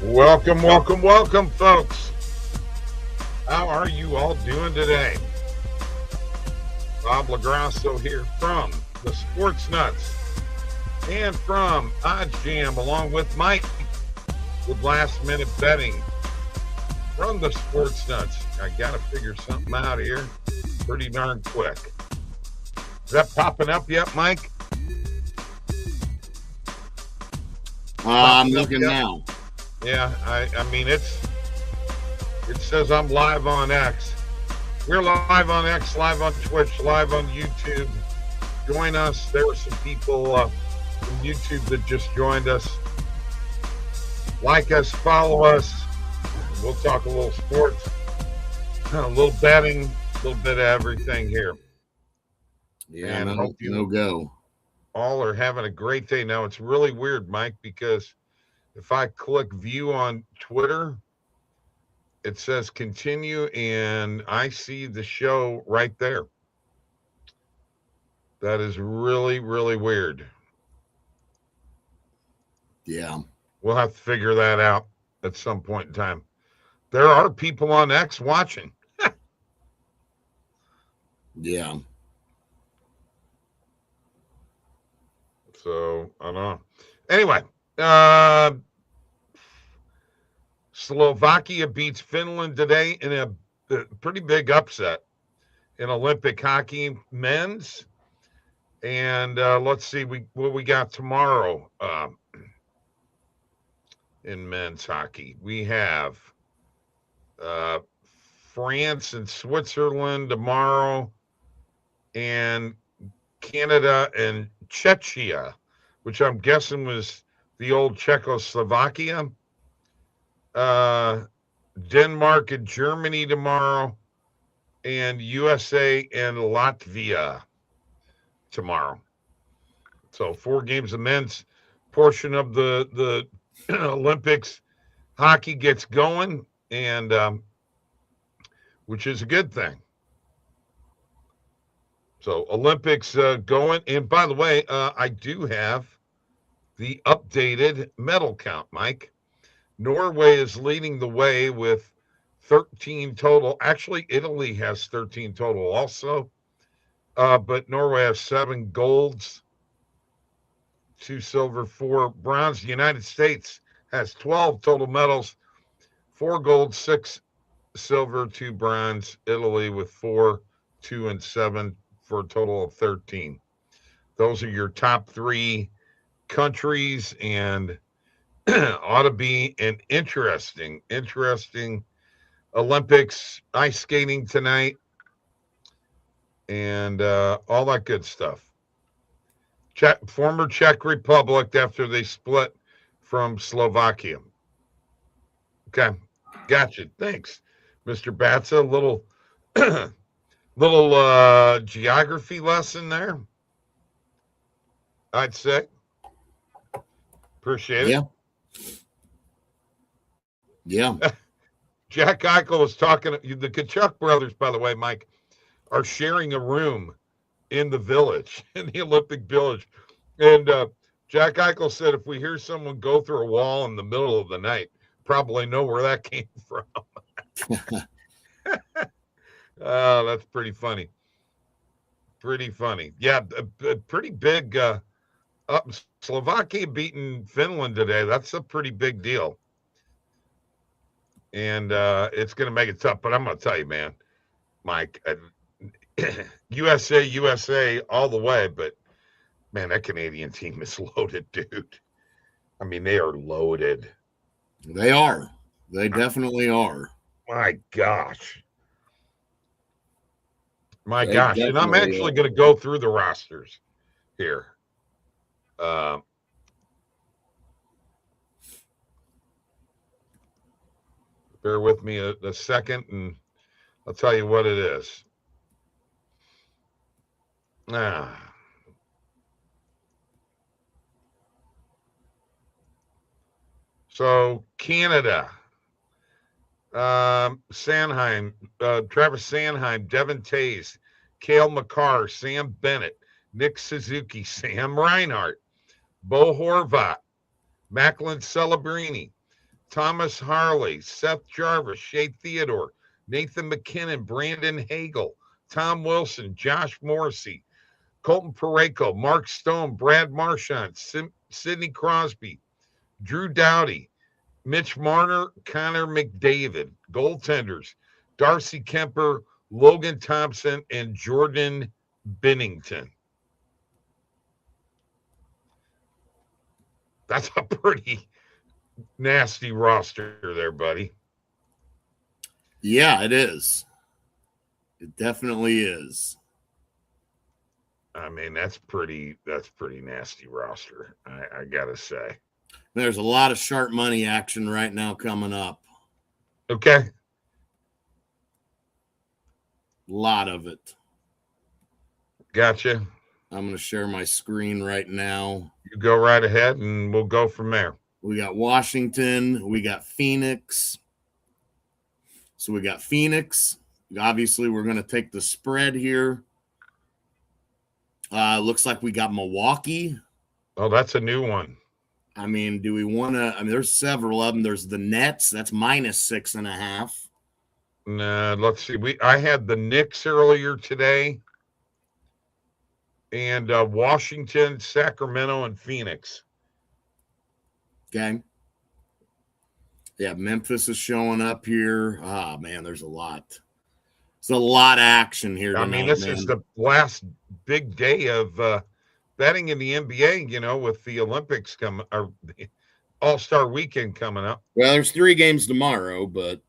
Welcome, welcome, welcome, folks. How are you all doing today? Bob Lagrasso here from the Sports Nutz and from OddsJam, along with Mike with Last Minute Betting from the Sports Nutz. I got to figure something out here pretty darn quick. Is that popping up yet, Mike? I'm looking now. Yeah, I mean, it says I'm live on X. We're live on X, live on Twitch, live on YouTube. Join us. There were some people from YouTube that just joined us. Like us, follow us. We'll talk a little sports, a little betting, a little bit of everything here. Yeah, and hope you no go. all are having a great day. Now, it's really weird, Mike, because if I click view on Twitter, it says continue, and I see the show right there. That is really, really weird. Yeah. We'll have to figure that out at some point in time. There are people on X watching. Yeah. So, I don't know. Anyway, Slovakia beats Finland today in a pretty big upset in Olympic hockey men's. And let's see what we got tomorrow in men's hockey. We have France and Switzerland tomorrow, and Canada and Czechia, which I'm guessing was the old Czechoslovakia. Denmark and Germany tomorrow, and USA and Latvia tomorrow. So 4 games. The men's portion of the Olympics hockey gets going, and which is a good thing. So Olympics going. And by the way, I do have the updated medal count, Mike. Norway is leading the way with 13 total. Actually, Italy has 13 total also. But Norway has 7 golds, 2 silver, 4 bronze. The United States has 12 total medals, 4 gold, 6 silver, 2 bronze. Italy with 4, 2, and 7 for a total of 13. Those are your top 3 countries, and ought to be an interesting Olympics, ice skating tonight, and all that good stuff. Former Czech Republic after they split from Slovakia. Okay, gotcha. Thanks, Mr. Batza. Little geography lesson there, I'd say. Appreciate it. Yeah. Yeah. Jack Eichel was talking. The Kachuk brothers, by the way, Mike, are sharing a room in the village, in the Olympic Village. And Jack Eichel said, if we hear someone go through a wall in the middle of the night, probably know where that came from. Oh, that's pretty funny. Pretty funny. Yeah, a pretty big Slovakia beating Finland today. That's a pretty big deal. And it's going to make it tough. But I'm going to tell you, man, Mike, USA all the way. But, man, that Canadian team is loaded, dude. I mean, they are loaded. They are. They definitely are. My gosh. My gosh. And I'm actually going to go through the rosters here. Bear with me a second, and I'll tell you what it is. So Canada, Sanheim, Travis Sanheim, Devin Tays, Cale Makar, Sam Bennett, Nick Suzuki, Sam Reinhart, Bo Horvat, Macklin Celebrini, Thomas Harley, Seth Jarvis, Shea Theodore, Nathan McKinnon, Brandon Hagel, Tom Wilson, Josh Morrissey, Colton Pareko, Mark Stone, Brad Marchand, Sidney Crosby, Drew Doughty, Mitch Marner, Connor McDavid, goaltenders, Darcy Kemper, Logan Thompson, and Jordan Binnington. That's a pretty nasty roster there, buddy. Yeah, it is. It definitely is. I mean, that's pretty nasty roster. I gotta say. There's a lot of sharp money action right now coming up. Okay. A lot of it. Gotcha. I'm going to share my screen right now. You go right ahead and we'll go from there. We got Washington. We got Phoenix. So we got Phoenix. Obviously, we're going to take the spread here. Looks like we got Milwaukee. Oh, that's a new one. I mean, do we want to? I mean, there's several of them. There's the Nets. That's -6.5. Nah, let's see. I had the Knicks earlier today, and Washington, Sacramento, and Phoenix. Okay. Yeah, Memphis is showing up here. Ah, man, there's a lot. There's a lot of action here tonight, I mean, this is the last big day of betting in the NBA, with the Olympics coming, or the All-Star weekend coming up. Well, there's 3 games tomorrow, but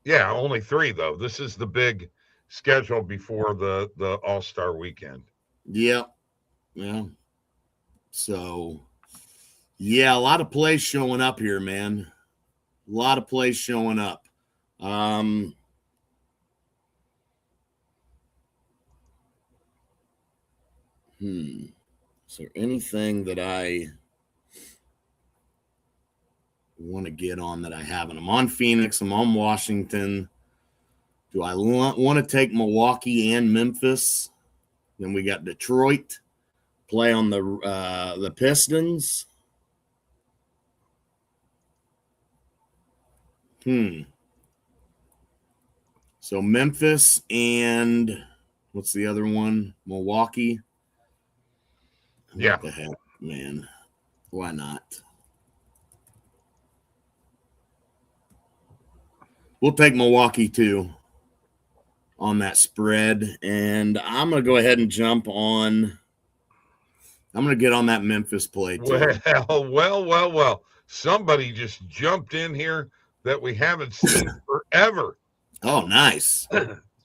yeah, only 3 though. This is the big schedule before the All-Star weekend. Yep. Yeah. So, yeah, a lot of plays showing up here, man. A lot of plays showing up. Is there anything that I want to get on that I haven't? I'm on Phoenix. I'm on Washington. Do I want to take Milwaukee and Memphis? Then we got Detroit. Play on the Pistons. So Memphis and what's the other one? Milwaukee. Yeah. What the heck, man? Why not? We'll take Milwaukee too on that spread. And I'm going to go ahead and jump on. I'm going to get on that Memphis play too. Well. Somebody just jumped in here that we haven't seen forever. Oh, nice.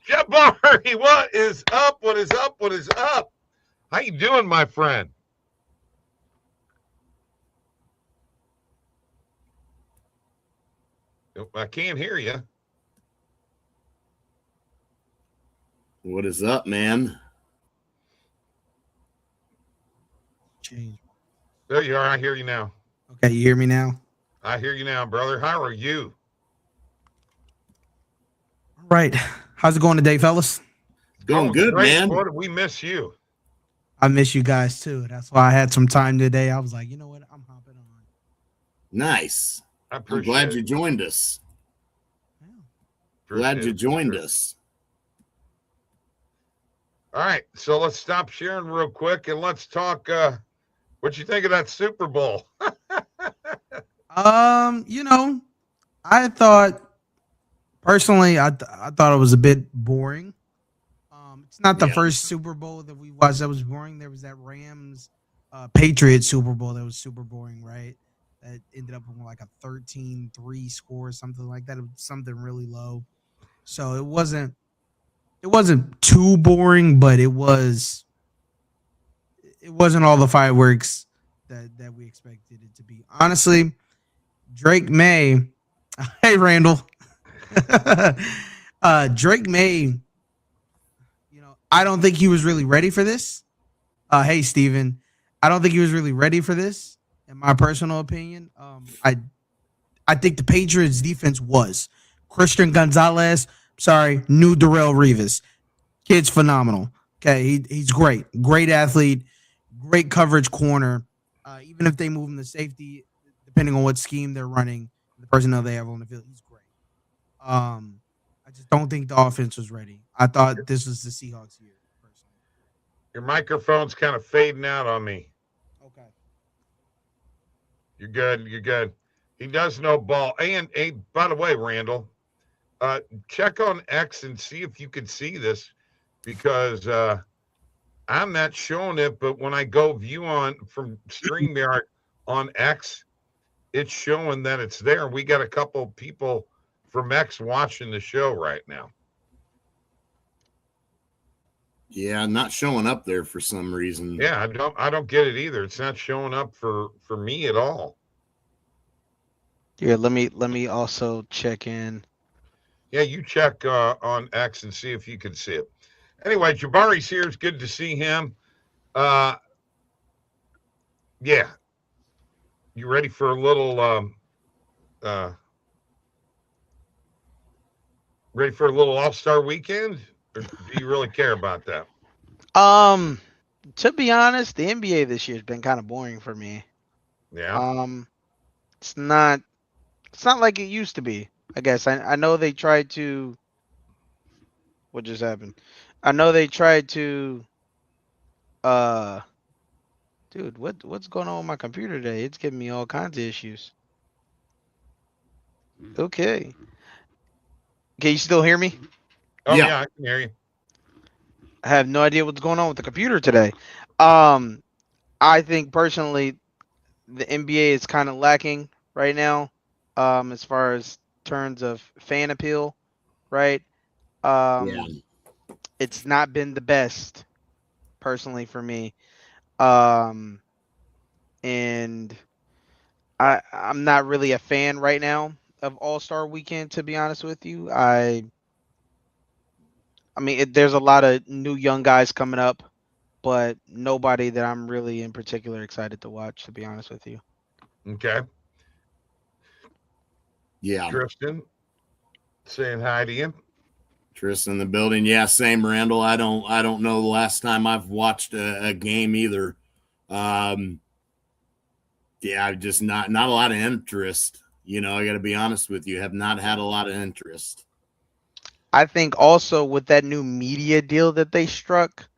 Jabari, what is up? What is up? What is up? How you doing, my friend? I can't hear you. What is up, man? Change. There you are. I hear you now. Okay, you hear me now? I hear you now, brother. How are you? All right. How's it going today, fellas? Going good, great, man. Boy, we miss you. I miss you guys too. That's why I had some time today. I was like, you know what? I'm hopping on. Nice. I'm glad you joined us. Yeah. Glad you joined us. All right, so let's stop sharing real quick and let's talk. What you think of that Super Bowl? I thought personally, I thought it was a bit boring. It's not the first Super Bowl that we watched that was boring. There was that Rams Patriots Super Bowl that was super boring, right? That ended up on like a 13-3 score or something like that. It was something really low. So it wasn't too boring, but it wasn't all the fireworks that we expected it to be. Honestly, Drake May, hey Randall. Drake May, I don't think he was really ready for this. Hey Steven, I don't think he was really ready for this, in my personal opinion. I think the Patriots defense was. Christian Gonzalez, new Darrelle Revis. Kid's phenomenal. Okay, he's great. Great athlete, great coverage corner. Even if they move him to safety, depending on what scheme they're running, The personnel they have on the field, he's great. I just don't think the offense was ready. I thought this was the Seahawks year, personally. Your microphone's kind of fading out on me. Okay. You're good. You're good. He does know ball. And by the way, Randall, check on X and see if you can see this because I'm not showing it, but when I go view on from StreamYard on X, it's showing that it's there. We got a couple people from X watching the show right now. Yeah, not showing up there for some reason. Yeah, I don't get it either. It's not showing up for me at all. Yeah, let me also check in. Yeah, you check on X and see if you can see it. Anyway, Jabari's here. It's good to see him. Yeah. You ready for a little ready for a little All-Star weekend? Or do you really care about that? To be honest, the NBA this year has been kind of boring for me. Yeah. It's not like it used to be. I guess I know they tried to. What just happened? I know they tried to. Uh, Dude, what's going on with my computer today? It's giving me all kinds of issues. Okay. Can you still hear me? Oh Yeah. yeah, I can hear you. I have no idea what's going on with the computer today. I think personally, the NBA is kind of lacking right now, as far as terms of fan appeal, right? Yeah. It's not been the best personally for me. And I'm not really a fan right now of All-Star Weekend, to be honest with you. I mean, there's a lot of new young guys coming up, but nobody that I'm really in particular excited to watch, to be honest with you. Okay. Yeah. Tristan, saying hi to you. Tristan in the building. Yeah, same, Randall. I don't know the last time I've watched a game either. Yeah, just not a lot of interest. You know, I got to be honest with you. Have not had a lot of interest. I think also with that new media deal that they struck,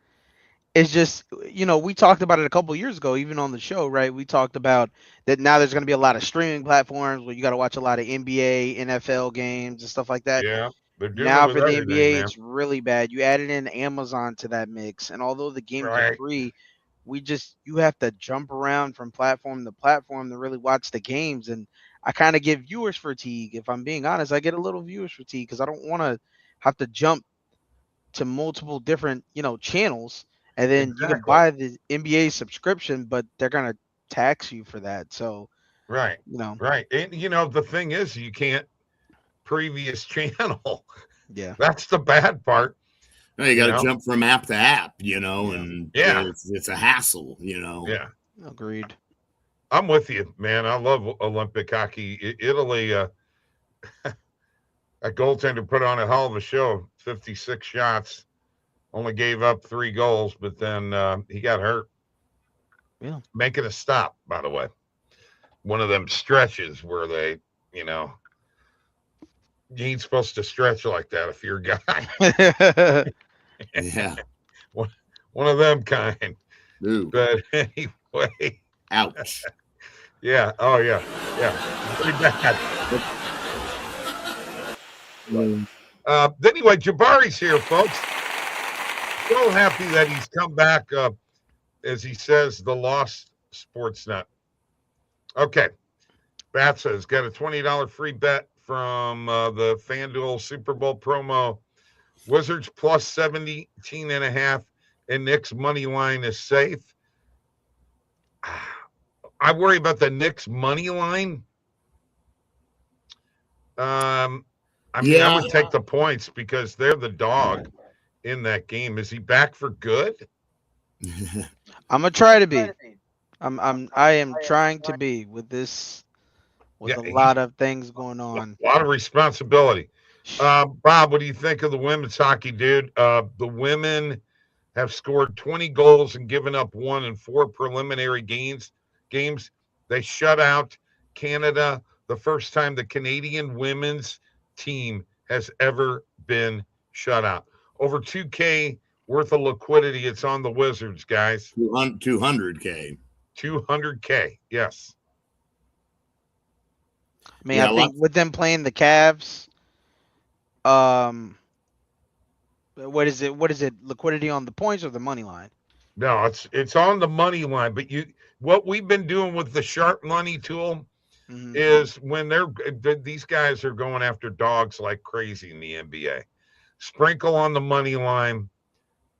it's just, we talked about it a couple years ago, even on the show, right? We talked about that now there's going to be a lot of streaming platforms where you got to watch a lot of NBA, NFL games and stuff like that. Yeah, they're doing it Now with for the everything, NBA, man. it's really bad. You added in Amazon to that mix, and although the games are Right. free, you have to jump around from platform to platform to really watch the games. And I kind of get viewers fatigue. If I'm being honest, I get a little viewers fatigue because I don't want to have to jump to multiple different, channels. And then you can Exactly. buy the NBA subscription, but they're gonna tax you for that. So, Right. Right. And the thing is you can't previous channel. yeah. That's the bad part. No, you got to jump from app to app, and Yeah. it's a hassle, Yeah. Agreed. I'm with you, man. I love Olympic hockey. Italy, a goaltender put on a hell of a show. 56 shots, only gave up 3 goals, but then he got hurt. Yeah. Making a stop, by the way. One of them stretches where they, you ain't supposed to stretch like that if you're a guy. Yeah. One of them kind. Ooh. But anyway. Ouch. Yeah. Oh, yeah. Yeah. Pretty bad. Anyway, Jabari's here, folks. So happy that he's come back, as he says, the lost sports nut. Okay. Bat says, got a $20 free bet from the FanDuel Super Bowl promo. Wizards plus 17.5, and Knicks money line is safe. I worry about the Knicks money line. I would take the points because they're the dog in that game. Is he back for good? I'm gonna try to be. I am trying to be with this, with a lot of things going on. A lot of responsibility. Bob, what do you think of the women's hockey, dude? The women have scored 20 goals and given up 1 in 4 preliminary games. They shut out Canada the first time the Canadian women's team has ever been shut out. Over 2K worth of liquidity. It's on the Wizards, guys. 200K. 200K. Yes. I mean, I think with them playing the Cavs, what is it? What is it? Liquidity on the points or the money line? No, it's on the money line. But what we've been doing with the sharp money tool is when these guys are going after dogs like crazy in the NBA. Sprinkle on the money line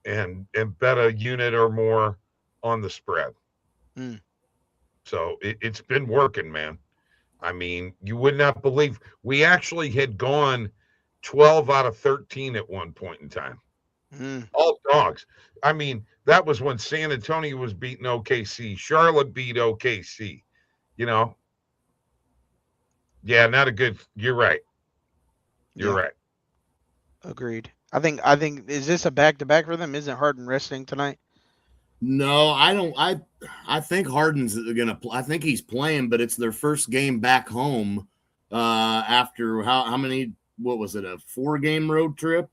and bet a unit or more on the spread. So it's been working, man. I mean, you would not believe we actually had gone 12 out of 13 at one point in time. All dogs. I mean, that was when San Antonio was beating OKC. Charlotte beat OKC. You know? Yeah, not a good. You're right. You're right. Agreed. I think is this a back-to-back for them? Isn't Harden resting tonight? No, I don't. I think Harden's gonna. I think he's playing, but it's their first game back home after how many? What was it? A 4-game road trip,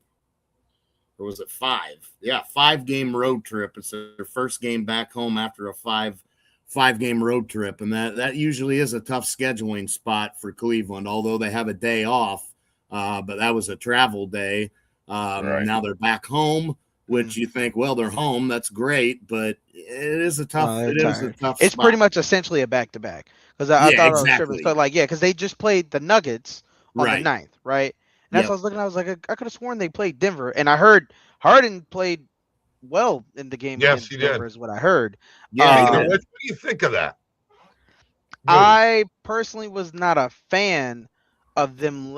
or was it 5? Yeah, 5-game road trip. It's their first game back home after a 5-game road trip, and that usually is a tough scheduling spot for Cleveland. Although they have a day off, but that was a travel day. Now they're back home. Which you think, well, they're home. That's great, but it is a tough. It's spot. Pretty much essentially a back-to-back because I thought exactly. it was because they just played the Nuggets on the 9th, right? And that's what I was looking. I was like, I could have sworn they played Denver, and I heard Harden played well in the game. Yes, he Denver did. Is what I heard. Yeah, what do you think of that? I personally was not a fan of them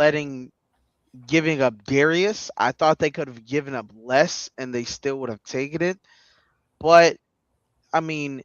giving up Darius. I thought they could have given up less and they still would have taken it. But I mean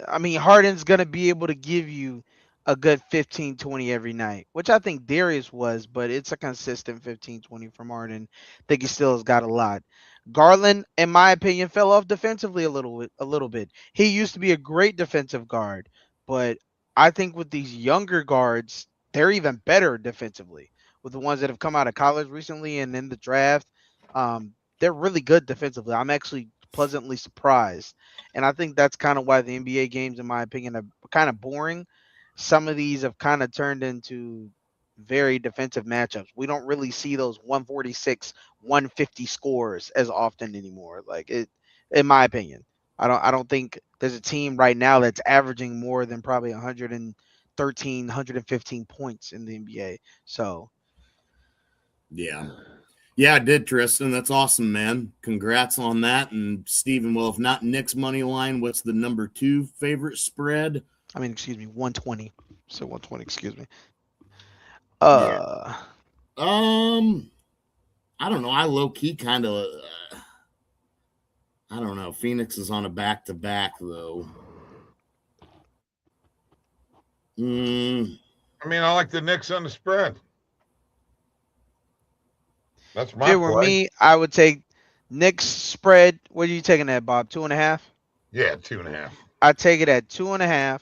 Harden's going to be able to give you a good 15-20 every night, which I think Darius was, but it's a consistent 15-20 from Harden. I think he still has got a lot. Garland, in my opinion, fell off defensively a little bit. He used to be a great defensive guard, but I think with these younger guards, they're even better defensively. With the ones that have come out of college recently and in the draft, they're really good defensively. I'm actually pleasantly surprised. And I think that's kind of why the NBA games, in my opinion, are kind of boring. Some of these have kind of turned into very defensive matchups. We don't really see those 146, 150 scores as often anymore. In my opinion, I don't think there's a team right now that's averaging more than probably 113, 115 points in the NBA. So, yeah, I did, Tristan. That's awesome, man. Congrats on that. And Steven, well, if not Nick's money line, what's the number 2 favorite spread? 120. So 120, excuse me. I don't know. I low-key kind of I don't know. Phoenix is on a back-to-back, though. I like the Knicks on the spread. That's my If it were me, I would take Knicks spread. What are you taking that, Bob? 2.5? Yeah, 2.5. I take it at 2.5.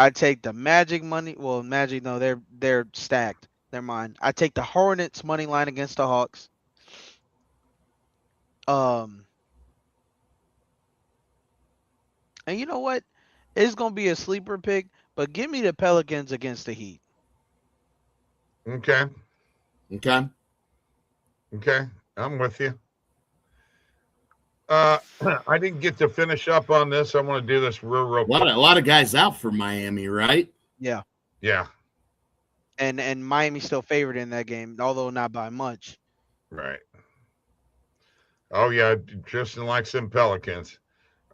I take the Magic money. Well, Magic, no, they're stacked. They're mine. I take the Hornets money line against the Hawks. And you know what? It's gonna be a sleeper pick, but give me the Pelicans against the Heat. Okay, I'm with you. I didn't get to finish up on this. I want to do this real quick. A lot of guys out for Miami, right? Yeah. And Miami's still favored in that game, although not by much. Right. Oh yeah, Tristan likes them Pelicans.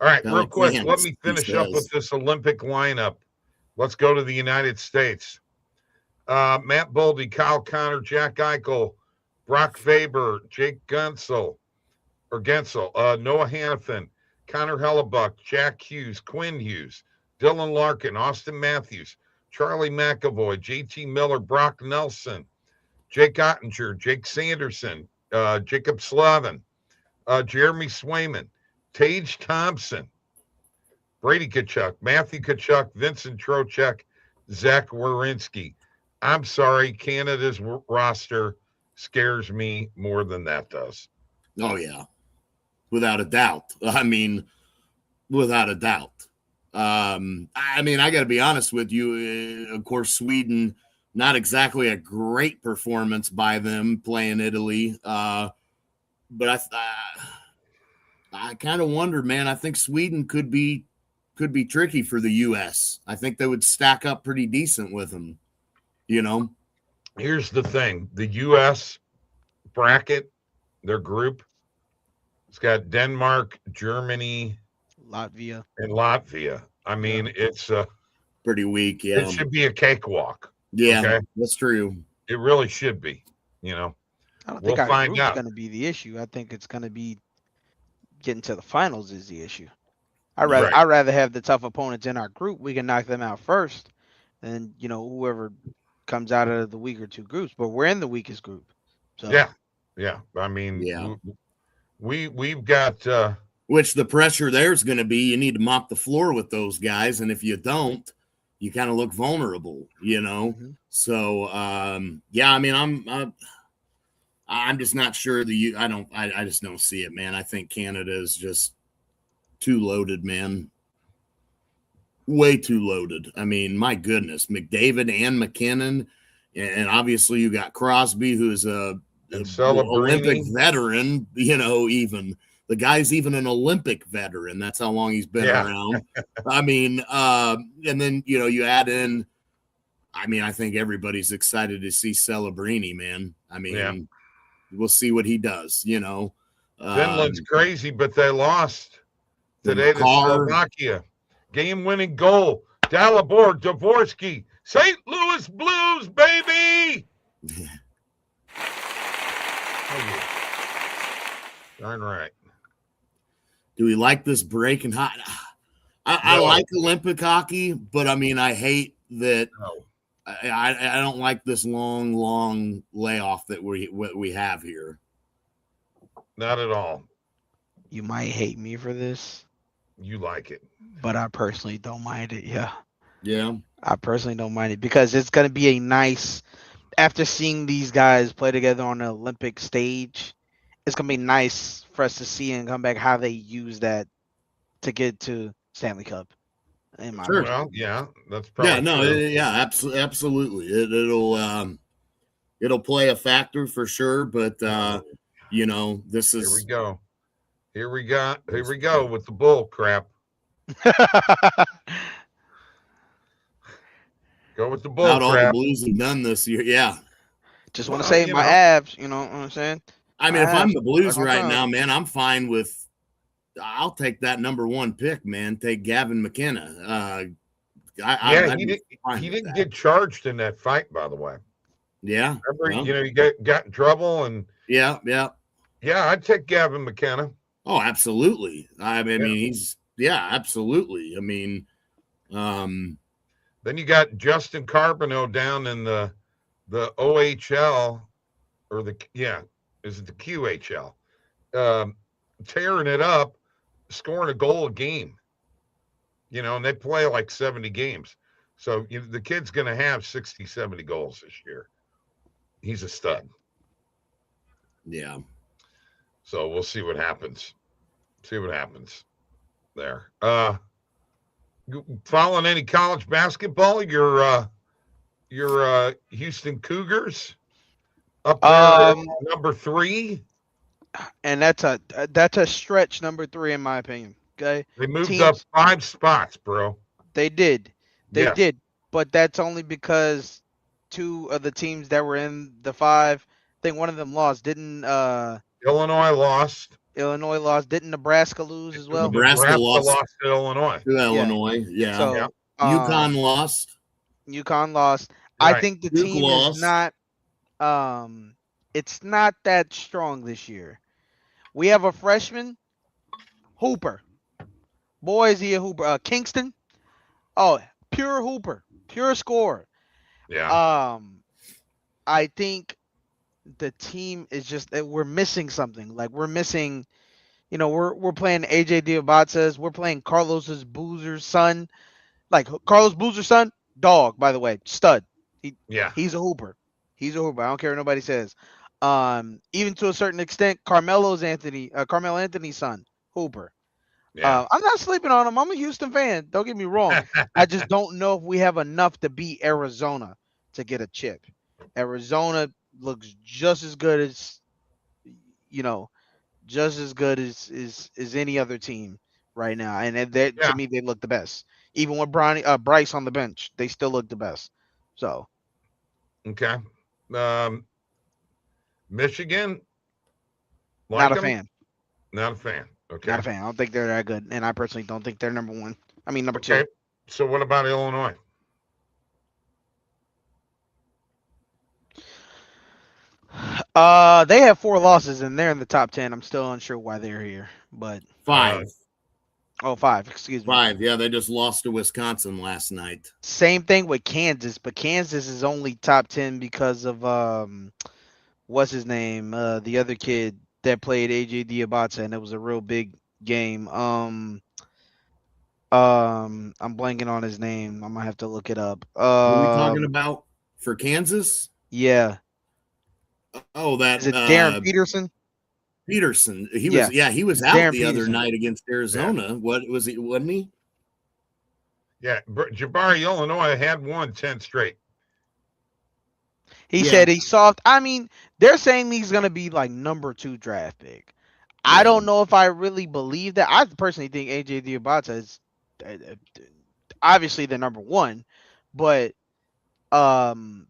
All right, real quick, let me finish up with this Olympic lineup. Let's go to the United States. Matt Boldy, Kyle Connor, Jack Eichel, Brock Faber, Jake Gensel, Noah Hannafin, Connor Hellebuck, Jack Hughes, Quinn Hughes, Dylan Larkin, Austin Matthews, Charlie McAvoy, JT Miller, Brock Nelson, Jake Ottinger, Jake Sanderson, Jacob Slavin, Jeremy Swayman, Tage Thompson, Brady Tkachuk, Matthew Tkachuk, Vincent Trocheck, Zach Werenski. I'm sorry, Canada's roster scares me more than that does. Oh, yeah. Without a doubt. I mean, without a doubt. I got to be honest with you. Of course, Sweden, not exactly a great performance by them playing Italy. But I kind of wonder, man. I think Sweden could be tricky for the U.S. I think they would stack up pretty decent with them. Here's the thing: the U.S. bracket, their group, it's got Denmark, Germany, Latvia, and Latvia. I mean, it's pretty weak. Yeah, it should be a cakewalk. Yeah, okay? That's true. It really should be. I don't we'll think our find group's out. going to be the issue. I think it's going to be getting to the finals is the issue. I'd rather have the tough opponents in our group. We can knock them out first, and whoever comes out of the weaker two groups. But we're in the weakest group. So yeah. I mean, yeah. We've got which the pressure there's going to be. You need to mop the floor with those guys, and if you don't, you kind of look vulnerable. Mm-hmm. So yeah. I mean, I'm just not sure I just don't see it, man. I think Canada is just too loaded, man. Way too loaded. I mean, my goodness, McDavid and McKinnon, and obviously you got Crosby, who's a Olympic veteran. Even the guy's even an Olympic veteran. That's how long he's been around. I mean, and then you add in. I mean, I think everybody's excited to see Celebrini, man. I mean, we'll see what he does. Finland's crazy, but they lost today to Slovakia. Game-winning goal, Dalibor Dvorsky, St. Louis Blues, baby! Darn right. Do we like this break and hot? I like Olympic hockey, but I mean, I hate that. No. I don't like this long layoff that we have here. Not at all. You might hate me for this. You like it. But I personally don't mind it. Yeah. Yeah. I personally don't mind it because it's going to be a nice, after seeing these guys play together on the Olympic stage, it's going to be nice for us to see and come back how they use that to get to Stanley Cup. Sure. Well, yeah, that's probably true. Absolutely. It'll play a factor for sure, but this is Here we go with the bull crap. Go with the bull Not crap. all the Blues have done this year. Yeah. Just want to say my abs, you know what I'm saying? I mean, if I'm the Blues right now, man, I'm fine with. I'll take that number one pick, man. Take Gavin McKenna. He didn't get charged in that fight, by the way. Yeah. Remember, he got in trouble and. Yeah. I'd take Gavin McKenna. Oh, absolutely. I mean, absolutely. I mean, then you got Justin Carbonneau down in the OHL or is it the QHL? Tearing it up, scoring a goal a game. And they play like 70 games. So the kid's going to have 60, 70 goals this year. He's a stud. Yeah. So we'll see what happens. There. Following any college basketball, your Houston Cougars up there at number 3. And that's a stretch, number 3 in my opinion. Okay. They moved up 5 spots, bro. They did. But that's only because 2 of the teams that were in the 5, I think one of them lost. Didn't Illinois lost. Didn't Nebraska lose as well? Nebraska lost to Illinois. Yeah. So, UConn lost. Right. I think the team is not it's not that strong this year. We have a freshman, Hooper. Boy, is he a Hooper. Kingston. Oh, pure Hooper. Pure scorer. Yeah. I think the team is just that we're missing something. Like we're missing, we're playing AJ Diabatz's, we're playing Carlos Boozer's son. Like Carlos Boozer's son, Dog, by the way, stud. Yeah. He's a hooper. He's a hooper. I don't care what nobody says. Even to a certain extent, Carmelo Anthony's son, hooper. Yeah. I'm not sleeping on him. I'm a Houston fan. Don't get me wrong. I just don't know if we have enough to beat Arizona to get a chip. Arizona looks just as good as, you know, just as good as any other team right now. And Yeah. to me, they look the best. Even with Bryce on the bench, they still look the best. So Okay. Michigan. not a 'em? fan. Not a fan. Okay. Not a fan. I don't think they're that good. And I personally don't think they're number one. I mean, number Okay. two. So what about Illinois? They have 4 losses and they're in the top 10. I'm still unsure why they're here, but 5. 5. Excuse me. 5. Yeah, they just lost to Wisconsin last night. Same thing with Kansas, but Kansas is only top 10 because of what's his name? The other kid that played AJ Diabata, and it was a real big game. I'm blanking on his name. I'm gonna have to look it up. What are we talking about for Kansas? Yeah. Oh, that Is it Darren Peterson? Peterson. He was he was out Darren the other Peterson. night against Arizona. Yeah. What was he? Wasn't he? Yeah. Jabari, Illinois had won 10 straight. He said he's soft. I mean, they're saying he's gonna be like number 2 draft pick. I don't know if I really believe that. I personally think AJ Diabata is obviously the number 1, but I'm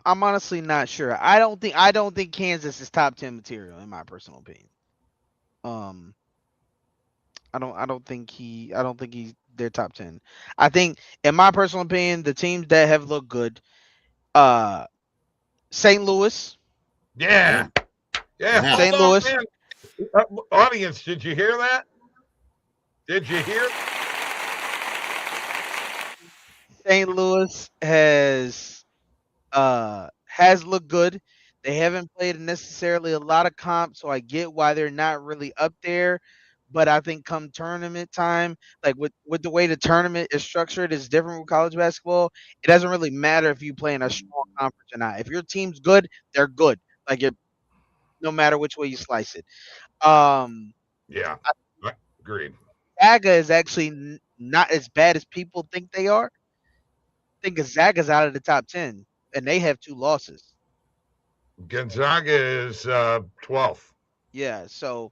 honestly not sure. I don't think Kansas is top 10 material in my personal opinion. I don't think he's their top 10. I think in my personal opinion, the teams that have looked good, St. Louis. Yeah. Yeah. St. Hold on, Louis. man. Audience, did you hear that? Did you hear? St. Louis has looked good. They haven't played necessarily a lot of comp, so I get why they're not really up there. But I think come tournament time, like with the way the tournament is structured, is different with college basketball. It doesn't really matter if you play in a strong conference or not. If your team's good, they're good. Like no matter which way you slice it. Yeah. Agreed. Gonzaga is actually not as bad as people think they are. I think Gonzaga's out of the top 10, and they have 2 losses. Gonzaga is 12th. Yeah, so,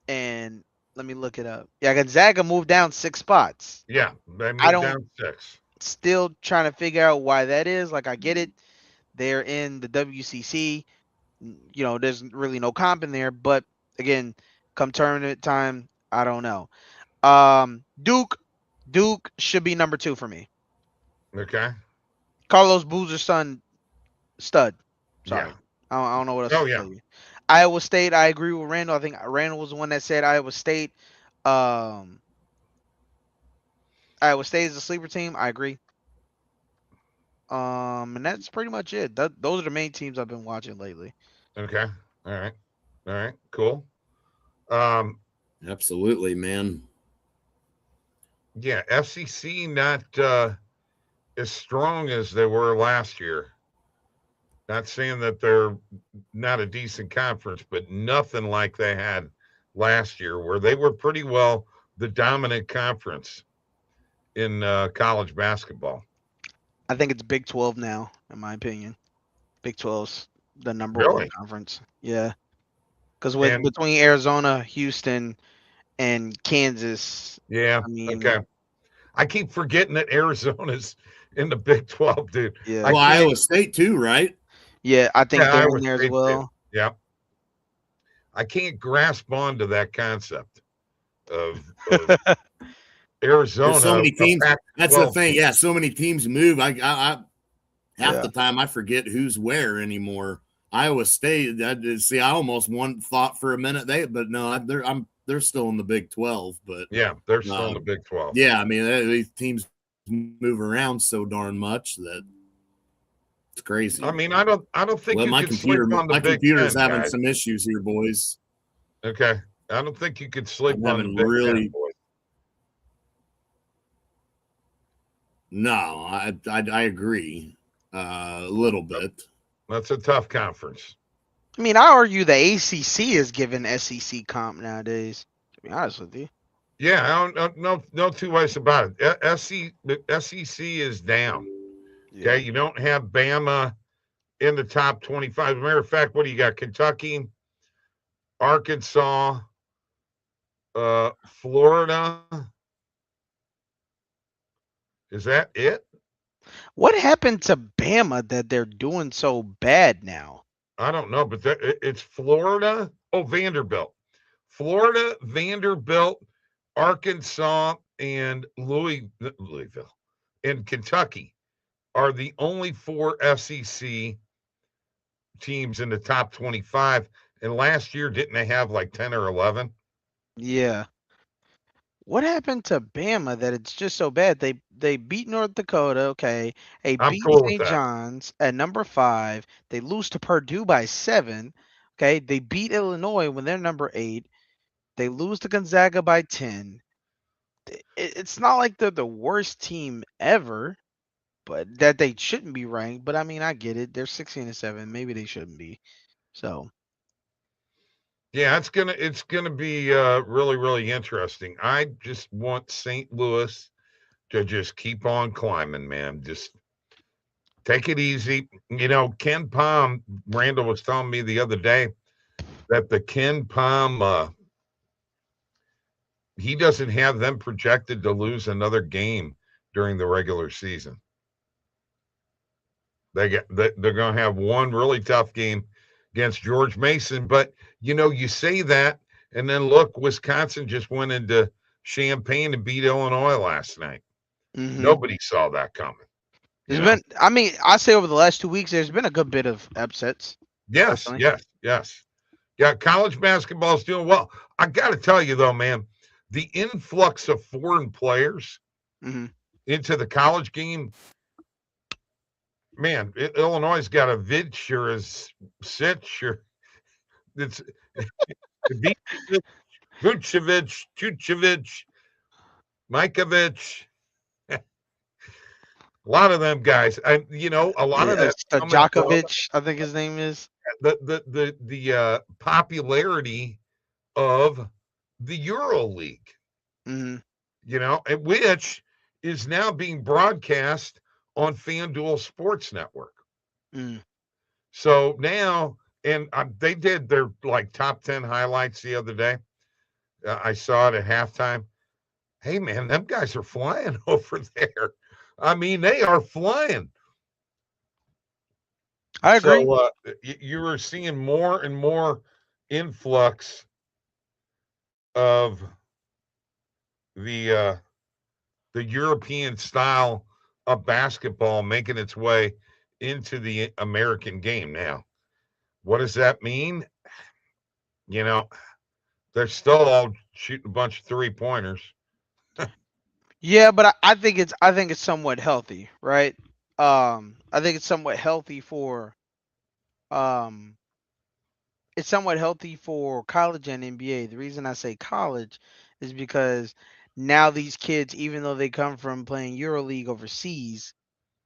and let me look it up. Yeah, Gonzaga moved down 6 spots. Yeah, they moved down 6. Still trying to figure out why that is. Like, I get it. They're in the WCC. You know, there's really no comp in there. But, again, come tournament time, I don't know. Duke should be number 2 for me. Okay. Carlos Boozer's son, stud. Sorry. Yeah. I don't know what else to yeah. tell you. Iowa State, I agree with Randall. I think Randall was the one that said Iowa State. Iowa State is a sleeper team. I agree. And that's pretty much it. Those are the main teams I've been watching lately. Okay. All right. Cool. Absolutely, man. Yeah, FCC not as strong as they were last year. Not saying that they're not a decent conference, but nothing like they had last year, where they were pretty well the dominant conference in college basketball. I think it's Big 12 now, in my opinion. Big 12's the number Really? 1 conference. Yeah. Because between Arizona, Houston, and Kansas. Yeah. I mean, okay. I keep forgetting that Arizona's in the Big 12, dude. Yeah. Well, Iowa State too, right? Yeah, I think they're in there as well. Too. Yeah. I can't grasp onto that concept of Arizona. There's so many teams. That's the thing. Yeah, so many teams move. I half the time I forget who's where anymore. Iowa State. I almost thought for a minute but no, they're still in the Big 12. But yeah, they're still in the Big 12. Yeah, I mean these teams move around so darn much that it's crazy. I mean, I don't think my computer's having some issues here, boys. Okay, I don't think you could sleep on the Big 10, boys. No, I agree a little bit. That's a tough conference. I mean, I argue the ACC is giving SEC comp nowadays. To be honest with you. Yeah, I don't, no two ways about it. SEC is down. Yeah. Okay, you don't have Bama in the top 25. As a matter of fact, what do you got? Kentucky, Arkansas, Florida. Is that it? What happened to Bama that they're doing so bad now? I don't know, but it's Florida. Oh, Vanderbilt. Florida, Vanderbilt, Arkansas, and Louisville and Kentucky are the only 4 SEC teams in the top 25. And last year, didn't they have like 10 or 11? Yeah. What happened to Bama that it's just so bad? They beat North Dakota, okay. They I'm beat cool with St. that. John's at number 5. They lose to Purdue by 7. Okay. They beat Illinois when they're number 8. They lose to Gonzaga by 10. It's not like they're the worst team ever, but that they shouldn't be ranked. But I mean, I get it. They're 16-7. Maybe they shouldn't be. So Yeah, it's gonna be really really interesting. I just want St. Louis to just keep on climbing, man. Just take it easy. You know, Ken Palm, Randall was telling me the other day that the Ken Palm he doesn't have them projected to lose another game during the regular season. They're going to have one really tough game against George Mason, but you know, you say that, and then look, Wisconsin just went into Champaign and beat Illinois last night. Nobody saw that coming. there's been, I mean, I say over the last 2 weeks, there's been a good bit of upsets. Yes, Definitely. yes. Yeah, college basketball is doing well. I got to tell you though, man, the influx of foreign players into the college game, man, Illinois got a Vidch or a Sitch or it's Vucevic, Tucevic, Majkovic. A lot of them guys. You know, a lot of that Djokovic, I think his name is. The popularity of the Euro League. You know, which is now being broadcast on FanDuel Sports Network. So now, and they did their like top 10 highlights the other day. I saw it at halftime. Hey, man, them guys are flying over there. I mean, they are flying. I agree. So you are seeing more and more influx of the European style of basketball making its way into the American game now. What does that mean? You know, they're still all shooting a bunch of 3-pointers. Yeah, but I think it's somewhat healthy, right? I think it's somewhat healthy for it's somewhat healthy for college and NBA. The reason I say college is because now these kids, even though they come from playing EuroLeague overseas,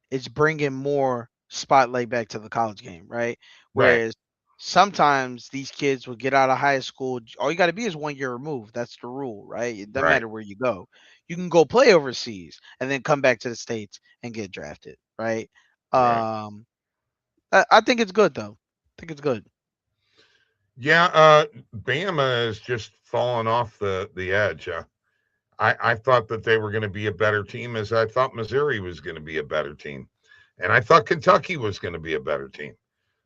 it's bringing more spotlight back to the college game, right? Right. Whereas sometimes these kids will get out of high school. All you got to be is 1 year removed. That's the rule, right? It doesn't matter where you go. You can go play overseas and then come back to the States and get drafted, right? Right. I think it's good though. I think it's good. Yeah, Bama is just falling off the edge. I thought that they were going to be a better team, as I thought Missouri was going to be a better team, and I thought Kentucky was going to be a better team.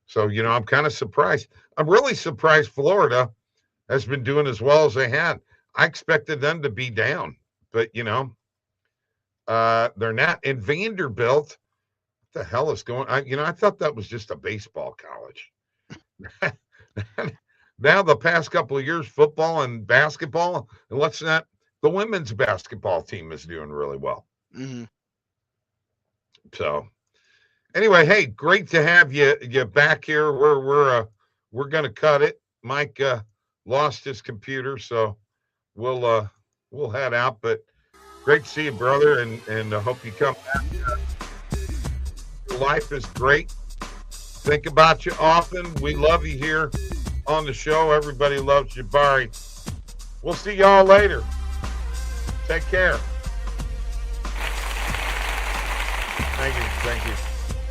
So you know, I'm kind of surprised. I'm really surprised Florida has been doing as well as they had. I expected them to be down, but you know, they're not. And Vanderbilt, what the hell is going? I thought that was just a baseball college. Now the past couple of years, football and basketball, and let's not. The women's basketball team is doing really well. So, anyway, hey, great to have you back here. We're gonna cut it. Mike lost his computer, so we'll head out. But Great to see you, brother, and I hope you come back. Your life is great. Think about you often. We love you here on the show. Everybody loves Jabari. We'll see y'all later. Take care. Thank you.